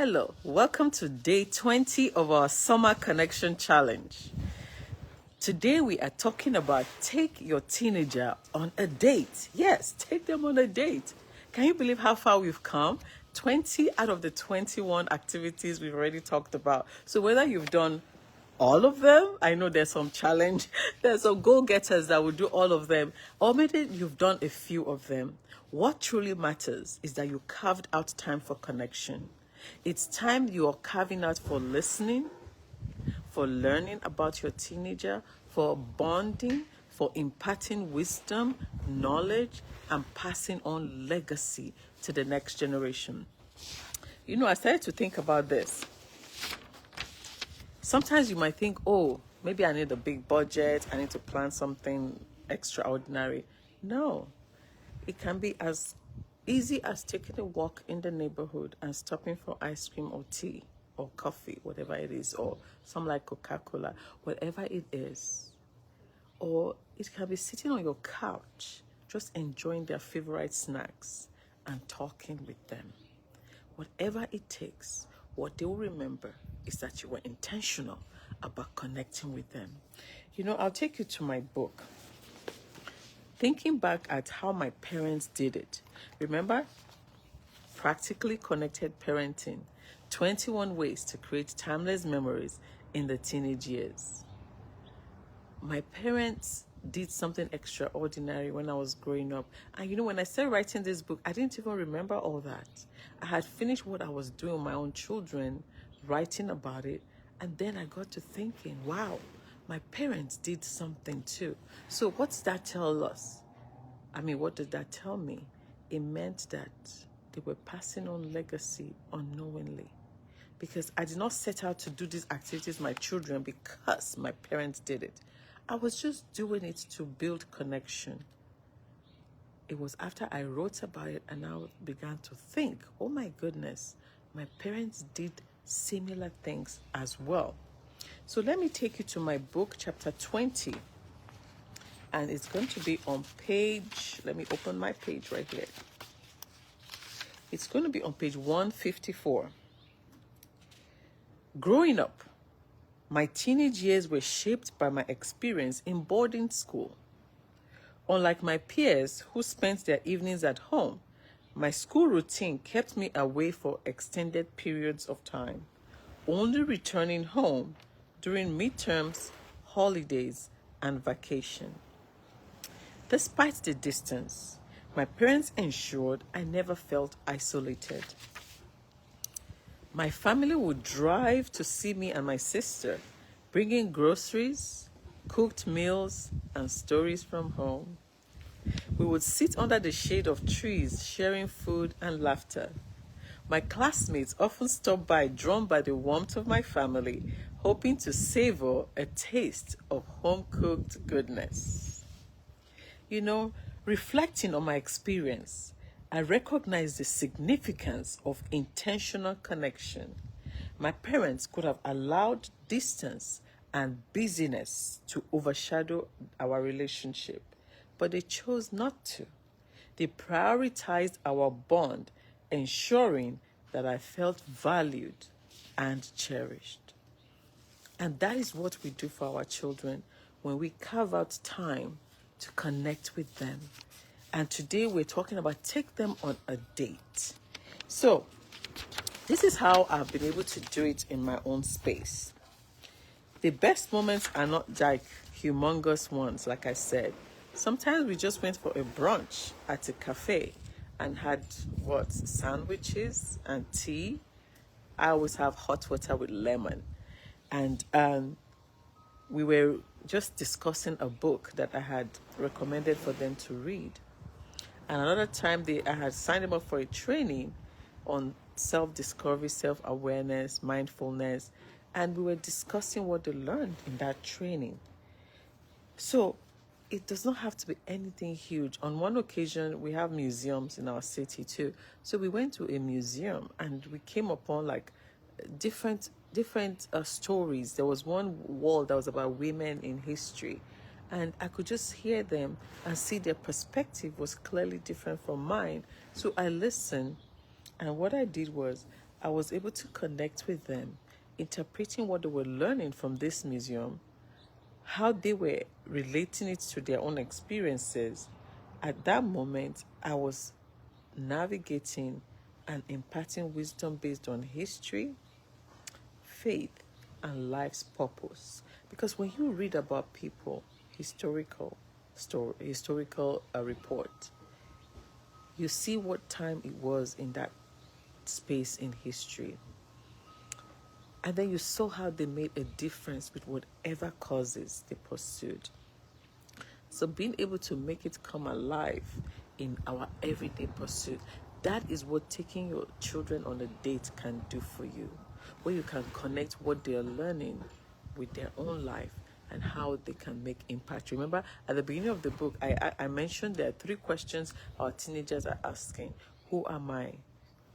Hello, welcome to day 20 of our Summer Connection Challenge. Today we are talking about take your teenager on a date. Yes, take them on a date. Can you believe how far we've come? 20 out of the 21 activities we've already talked about. So whether you've done all of them, I know there's some challenge, there's some go-getters that will do all of them, or maybe you've done a few of them. What truly matters is that you carved out time for connection. It's time you are carving out for listening, for learning about your teenager, for bonding, for imparting wisdom, knowledge, and passing on legacy to the next generation. You know, I started to think about this. Sometimes you might think, oh, maybe I need a big budget, I need to plan something extraordinary. No, it can be as easy as taking a walk in the neighborhood and stopping for ice cream or tea or coffee, whatever it is, or some like Coca-Cola, whatever it is. Or it can be sitting on your couch, just enjoying their favorite snacks and talking with them. Whatever it takes, what they will remember is that you were intentional about connecting with them. You know, I'll take you to my book. Thinking back at how my parents did it. Remember? Practically Connected Parenting. 21 ways to create timeless memories in the teenage years. My parents did something extraordinary when I was growing up. And you know, when I started writing this book, I didn't even remember all that. I had finished what I was doing with my own children, writing about it. And then I got to thinking, wow, my parents did something too. So what's that tell us? I mean, what did that tell me? It meant that they were passing on legacy unknowingly. Because I did not set out to do these activities with my children because my parents did it. I was just doing it to build connection. It was after I wrote about it and I began to think, oh my goodness, my parents did similar things as well. So let me take you to my book, chapter 20. And it's going to be on page, let me open my page right here. It's going to be on page 154. Growing up, my teenage years were shaped by my experience in boarding school. Unlike my peers who spent their evenings at home, my school routine kept me away for extended periods of time, only returning home during midterms, holidays, and vacation. Despite the distance, my parents ensured I never felt isolated. My family would drive to see me and my sister, bringing groceries, cooked meals, and stories from home. We would sit under the shade of trees, sharing food and laughter. My classmates often stopped by, drawn by the warmth of my family, hoping to savor a taste of home-cooked goodness. You know, reflecting on my experience, I recognize the significance of intentional connection. My parents could have allowed distance and busyness to overshadow our relationship, but they chose not to. They prioritized our bond, ensuring that I felt valued and cherished. And that is what we do for our children when we carve out time to connect with them. And today we're talking about take them on a date. So this is how I've been able to do it in my own space. The best moments are not like humongous ones, like I said. Sometimes we just went for a brunch at a cafe and had sandwiches and tea. I always have hot water with lemon. And we were just discussing a book that I had recommended for them to read. And another time I had signed them up for a training on self-discovery, self-awareness, mindfulness, and we were discussing what they learned in that training. So it does not have to be anything huge. On one occasion, we have museums in our city too. So we went to a museum and we came upon like different stories. There was one wall that was about women in history. And I could just hear them and see their perspective was clearly different from mine. So I listened. And what I did was I was able to connect with them, interpreting what they were learning from this museum, how they were relating it to their own experiences. At that moment, I was navigating and imparting wisdom based on history, faith, and life's purpose. Because when you read about people, historical report, you see what time it was in that space in history. And then you saw how they made a difference with whatever causes they pursued. So being able to make it come alive in our everyday pursuit, that is what taking your children on a date can do for you, where you can connect what they are learning with their own life and how they can make impact. Remember, at the beginning of the book, I mentioned there are 3 questions our teenagers are asking. Who am I?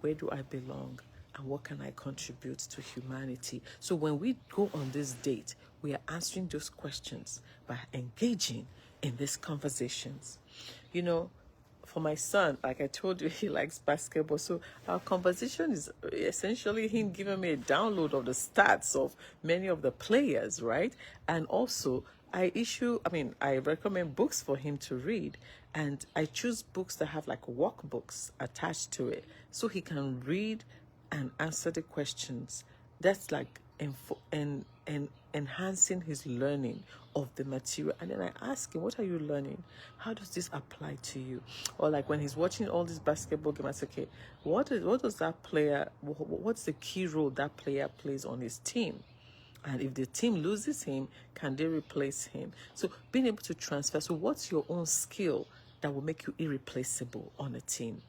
Where do I belong? And what can I contribute to humanity? So when we go on this date, we are answering those questions by engaging in these conversations. You know, for my son, like I told you, he likes basketball. So our conversation is essentially him giving me a download of the stats of many of the players, right? And also, I recommend books for him to read. And I choose books that have like workbooks attached to it, so he can read and answer the questions. That's like enhancing his learning of the material. And then I ask him, what are you learning? How does this apply to you? Or like when he's watching all these basketball games, I say, okay, what does that player, what's the key role that player plays on his team? And if the team loses him, can they replace him? So being able to transfer. So what's your own skill that will make you irreplaceable on a team?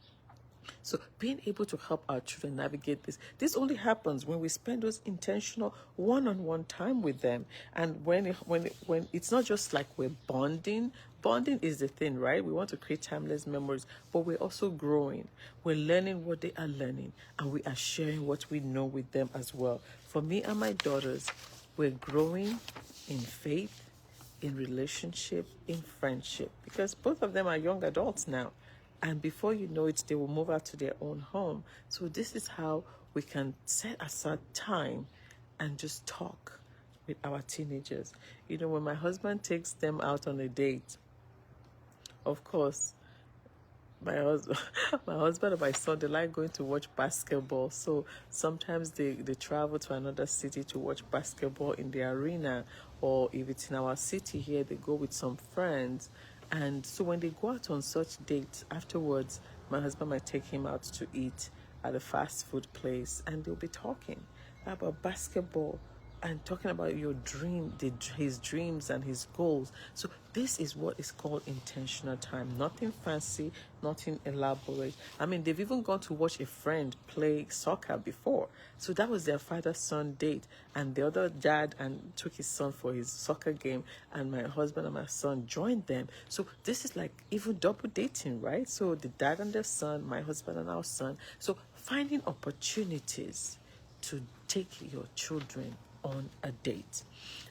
So being able to help our children navigate this only happens when we spend those intentional one-on-one time with them. And when it's not just like we're bonding. Bonding is the thing, right? We want to create timeless memories, but we're also growing. We're learning what they are learning, and we are sharing what we know with them as well. For me and my daughters, we're growing in faith, in relationship, in friendship, because both of them are young adults now. And before you know it, they will move out to their own home. So this is how we can set aside time and just talk with our teenagers. You know, when my husband takes them out on a date, of course, my husband and my son, they like going to watch basketball. So sometimes they travel to another city to watch basketball in the arena. Or if it's in our city here, they go with some friends. And so when they go out on such dates, afterwards, my husband might take him out to eat at a fast food place, and they'll be talking about basketball and talking about his dreams and his goals. So this is what is called intentional time. Nothing fancy, nothing elaborate. I mean, they've even gone to watch a friend play soccer before. So that was their father-son date. And the other dad took his son for his soccer game, and my husband and my son joined them. So this is like even double dating, right? So the dad and their son, my husband and our son. So finding opportunities to take your children on a date.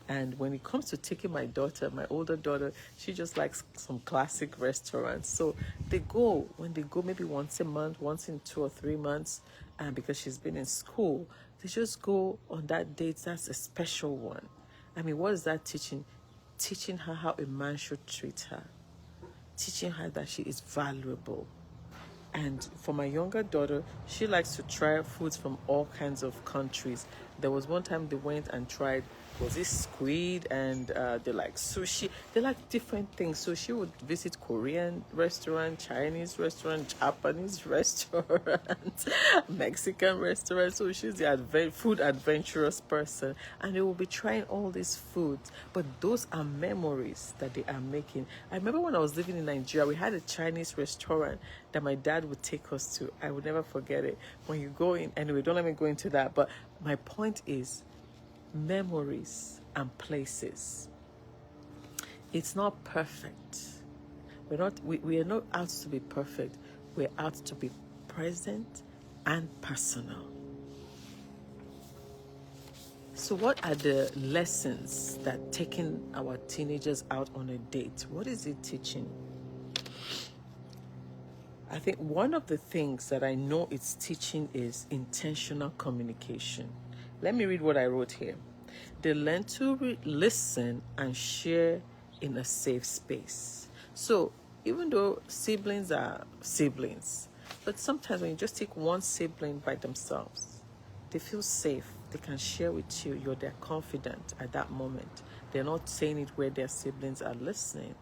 And when it comes to taking my older daughter, she just likes some classic restaurants. So when they go maybe once a month, once in 2 or 3 months, and because she's been in school, they just go on that date. That's a special one. I mean, what is that teaching? Teaching her how a man should treat her. Teaching her that she is valuable. And for my younger daughter, she likes to try foods from all kinds of countries. There was one time they went and tried, was it squid? And they like sushi. They like different things. So she would visit Korean restaurant, Chinese restaurant, Japanese restaurant, Mexican restaurant. So she's the food adventurous person. And they will be trying all these foods. But those are memories that they are making. I remember when I was living in Nigeria, we had a Chinese restaurant that my dad would take us to. I would never forget it. When you go in, anyway, don't let me go into that. But my point is, memories and places. It's not perfect. We are not out to be perfect. We're out to be present and personal. So what are the lessons that taking our teenagers out on a date, what is it teaching? I think one of the things that I know it's teaching is intentional communication. Let me read what I wrote here. They learn to listen and share in a safe space. So even though siblings are siblings, but sometimes when you just take one sibling by themselves, they feel safe. They can share with you. They're confident at that moment. They're not saying it where their siblings are listening.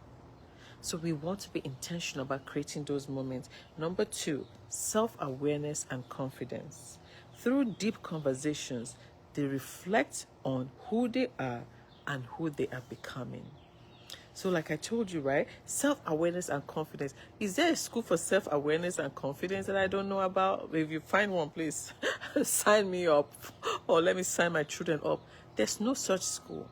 So we want to be intentional about creating those moments. Number 2, self-awareness and confidence. Through deep conversations, they reflect on who they are and who they are becoming. So like I told you, right? Self-awareness and confidence. Is there a school for self-awareness and confidence that I don't know about? If you find one, please sign me up, or let me sign my children up. There's no such school.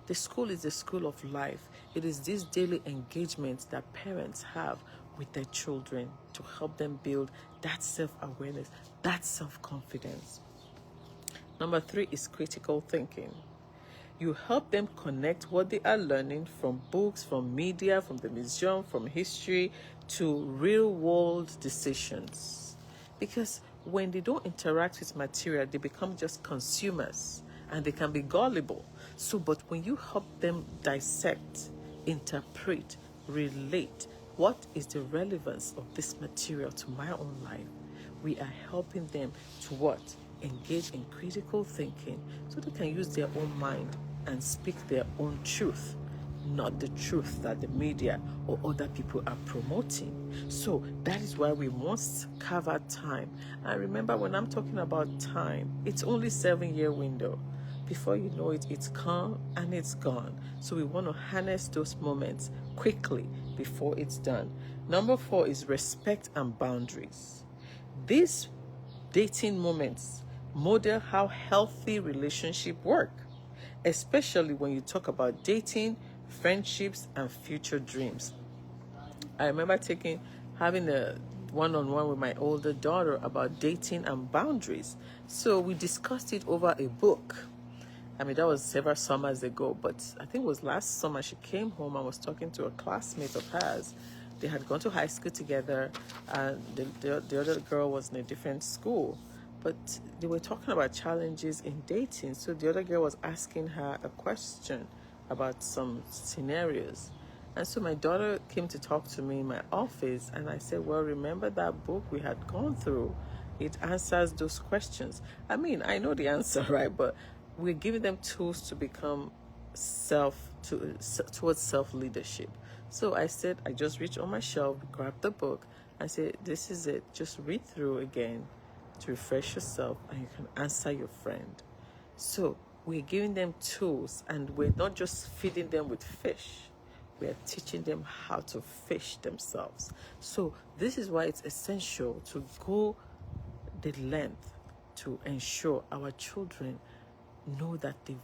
The school is the school of life. It is this daily engagement that parents have with their children to help them build that self-awareness, that self-confidence. Number 3 is critical thinking. You help them connect what they are learning from books, from media, from the museum, from history, to real-world decisions. Because when they don't interact with material, they become just consumers, and they can be gullible. So, but when you help them dissect, interpret, relate, what is the relevance of this material to my own life, we are helping them to what? Engage in critical thinking so they can use their own mind and speak their own truth, not the truth that the media or other people are promoting. So that is why we must carve out time. And remember, when I'm talking about time, it's only 7-year window. Before you know it, it's come and it's gone. So we want to harness those moments quickly before it's done. Number 4 is respect and boundaries. These dating moments model how healthy relationships work, especially when you talk about dating, friendships, and future dreams. I remember having a one-on-one with my older daughter about dating and boundaries. So we discussed it over a book. I mean, that was several summers ago, but I think it was last summer she came home and was talking to a classmate of hers. They had gone to high school together, and the other girl was in a different school. But they were talking about challenges in dating. So the other girl was asking her a question about some scenarios. And so my daughter came to talk to me in my office, and I said, well, remember that book we had gone through? It answers those questions. I mean, I know the answer, right? But we're giving them tools to become towards self-leadership. So I said, I just reached on my shelf, grabbed the book, I said, this is it. Just read through again to refresh yourself, and you can answer your friend. So we're giving them tools, and we're not just feeding them with fish. We are teaching them how to fish themselves. So this is why it's essential to go the length to ensure our children know that they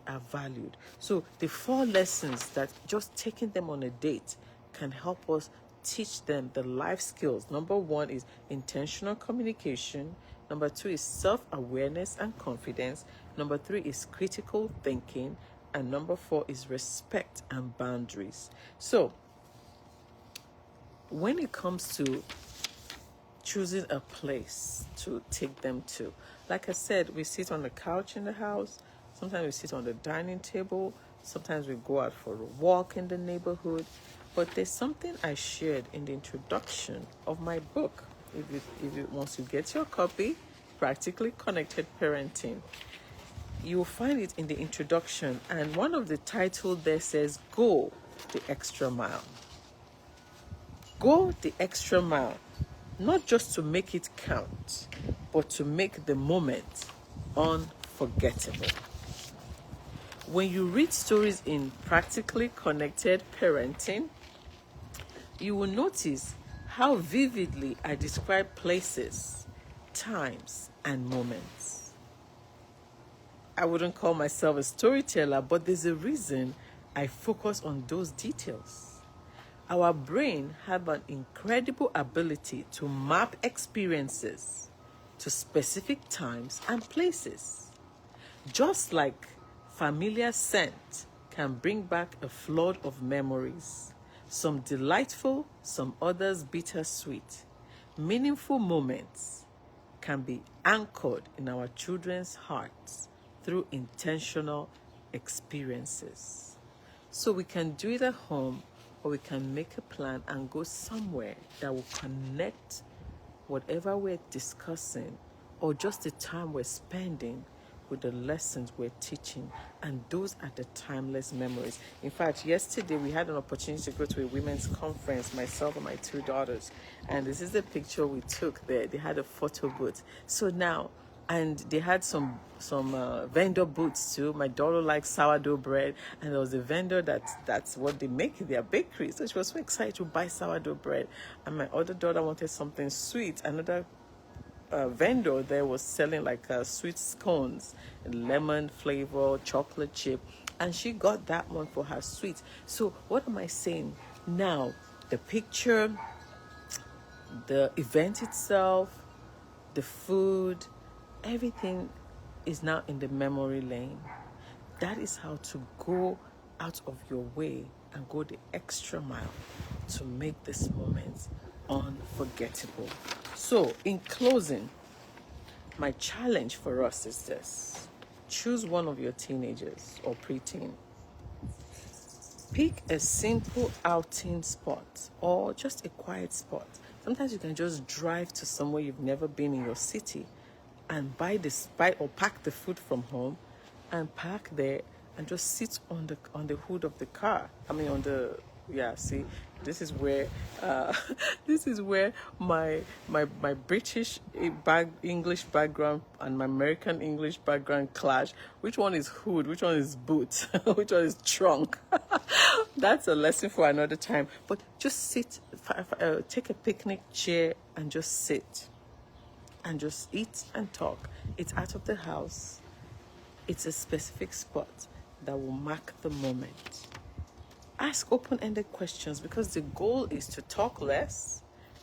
are valued. So the 4 lessons that just taking them on a date can help us teach them the life skills. Number 1 is intentional communication. Number 2 is self-awareness and confidence. Number 3 is critical thinking. And number 4 is respect and boundaries. So when it comes to choosing a place to take them to, like I said, we sit on the couch in the house. Sometimes we sit on the dining table. Sometimes we go out for a walk in the neighborhood. But there's something I shared in the introduction of my book. Once you get your copy, Practically Connected Parenting, you will find it in the introduction. And one of the titles there says, Go the Extra Mile. Go the extra mile, not just to make it count, but to make the moment unforgettable. When you read stories in Practically Connected Parenting, you will notice how vividly I describe places, times, and moments. I wouldn't call myself a storyteller, but there's a reason I focus on those details. Our brain have an incredible ability to map experiences to specific times and places. Just like familiar scent can bring back a flood of memories, some delightful, some others bittersweet. Meaningful moments can be anchored in our children's hearts through intentional experiences. So we can do it at home, or we can make a plan and go somewhere that will connect whatever we're discussing or just the time we're spending with the lessons we're teaching, and those are the timeless memories. In fact, yesterday we had an opportunity to go to a women's conference, myself and my two daughters, and this is the picture we took there. They had a photo booth. So now, and they had some vendor booths too. My daughter likes sourdough bread, and there was a vendor that's what they make in their bakery. So she was so excited to buy sourdough bread, and my other daughter wanted something sweet. Another vendor there was selling like sweet scones, lemon flavor, chocolate chip, and she got that one for her sweet. So what am I saying? Now, the picture, the event itself, the food, everything is now in the memory lane. That is how to go out of your way and go the extra mile to make this moment unforgettable. So, in closing, my challenge for us is this. Choose one of your teenagers or preteen. Pick a simple outing spot or just a quiet spot. Sometimes you can just drive to somewhere you've never been in your city and buy or pack the food from home and park there and just sit on the hood of the car. See, this is where my British English background and my American English background clash. Which one is hood? Which one is boot? Which one is trunk? That's a lesson for another time. But just sit, take a picnic chair and just sit and just eat and talk. It's out of the house. It's a specific spot that will mark the moment. Ask open-ended questions, because the goal is to talk less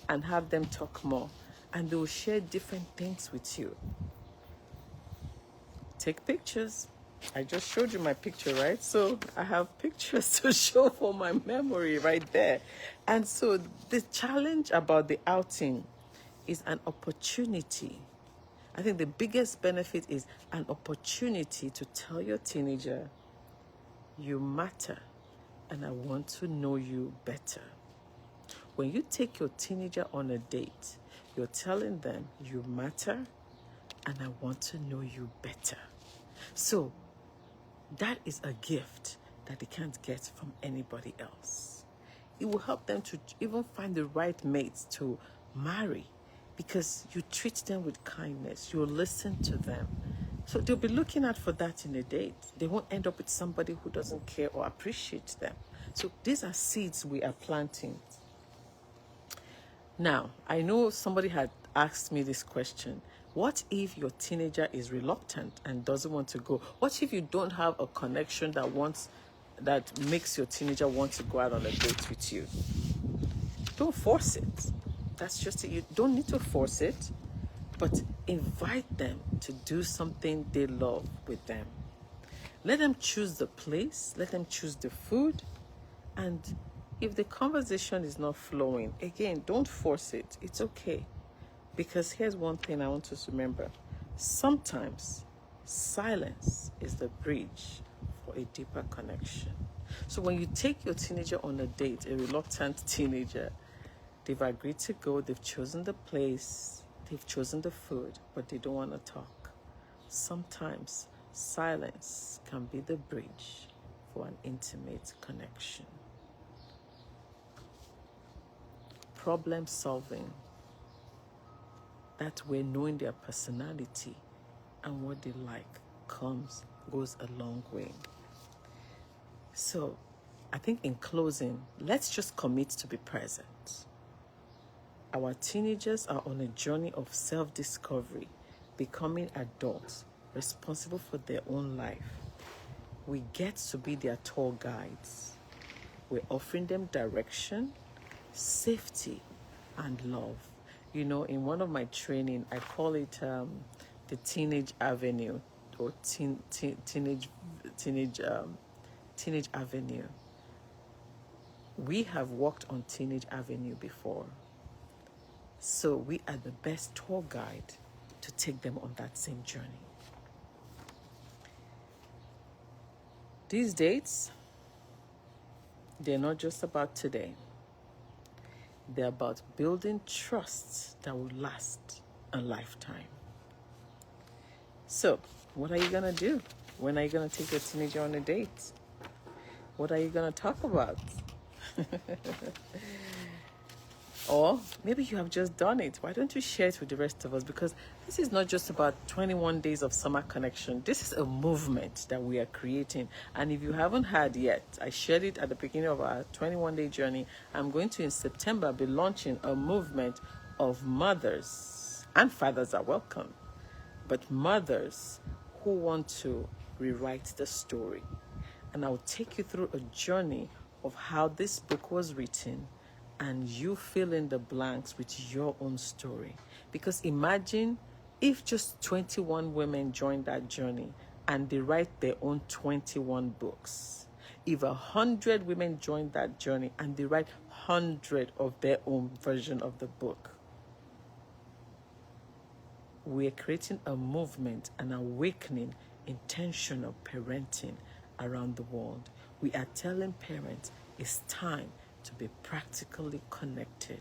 and have them talk more, and they will share different things with you. Take pictures. I just showed you my picture, right? So I have pictures to show for my memory right there. And so the challenge about the outing is an opportunity. I think the biggest benefit is an opportunity to tell your teenager, you matter, and I want to know you better. When you take your teenager on a date, you're telling them you matter and I want to know you better. So that is a gift that they can't get from anybody else. It will help them to even find the right mates to marry, because you treat them with kindness, you listen to them. So they'll be looking out for that in a date. They won't end up with somebody who doesn't care or appreciate them. So these are seeds we are planting. Now, I know somebody had asked me this question. What if your teenager is reluctant and doesn't want to go? What if you don't have a connection that makes your teenager want to go out on a date with you? Don't force it. That's just it. You don't need to force it. But invite them to do something they love with them. Let them choose the place, let them choose the food, and if the conversation is not flowing, again, don't force it. It's okay. Because here's one thing I want us to remember. Sometimes silence is the bridge for a deeper connection. So when you take your teenager on a date, a reluctant teenager, they've agreed to go, they've chosen the place, they've chosen the food, but they don't want to talk. Sometimes silence can be the bridge for an intimate connection. Problem solving. That's where knowing their personality and what they like goes a long way. So I think in closing, let's just commit to be present. Our teenagers are on a journey of self-discovery, becoming adults, responsible for their own life. We get to be their tour guides. We're offering them direction, safety, and love. You know, in one of my training, I call it the Teenage Avenue, or Teenage Avenue. We have walked on Teenage Avenue before. So we are the best tour guide to take them on that same journey. These dates, they're not just about today. They're about building trusts that will last a lifetime. So, what are you going to do? When are you going to take your teenager on a date? What are you going to talk about? Or maybe you have just done it. Why don't you share it with the rest of us? Because this is not just about 21 days of summer connection. This is a movement that we are creating. And if you haven't heard yet, I shared it at the beginning of our 21-day journey. I'm going to, in September, be launching a movement of mothers, and fathers are welcome, but mothers who want to rewrite the story. And I'll take you through a journey of how this book was written, and you fill in the blanks with your own story. Because imagine if just 21 women join that journey and they write their own 21 books. If 100 women join that journey and they write 100 of their own version of the book. We're creating a movement, an awakening, intentional parenting around the world. We are telling parents it's time to be practically connected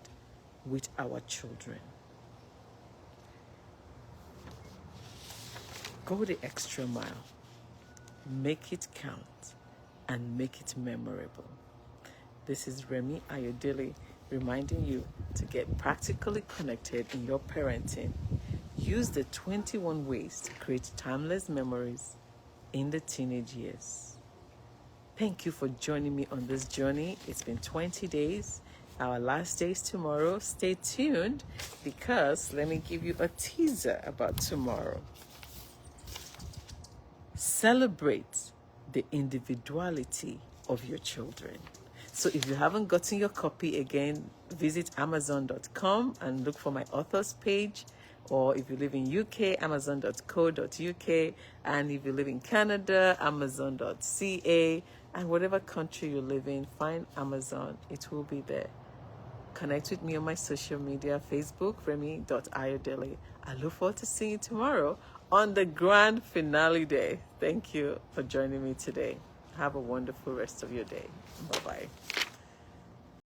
with our children. Go the extra mile, make it count, and make it memorable. This is Remi Ayodele reminding you to get practically connected in your parenting. Use the 21 ways to create timeless memories in the teenage years. Thank you for joining me on this journey. It's been 20 days. Our last day is tomorrow. Stay tuned because let me give you a teaser about tomorrow. Celebrate the individuality of your children. So if you haven't gotten your copy, again, visit amazon.com and look for my author's page. Or if you live in UK, amazon.co.uk. And if you live in Canada, amazon.ca. And whatever country you live in, find Amazon. It will be there. Connect with me on my social media, Facebook, Remi.Ayodele. I look forward to seeing you tomorrow on the grand finale day. Thank you for joining me today. Have a wonderful rest of your day. Bye-bye.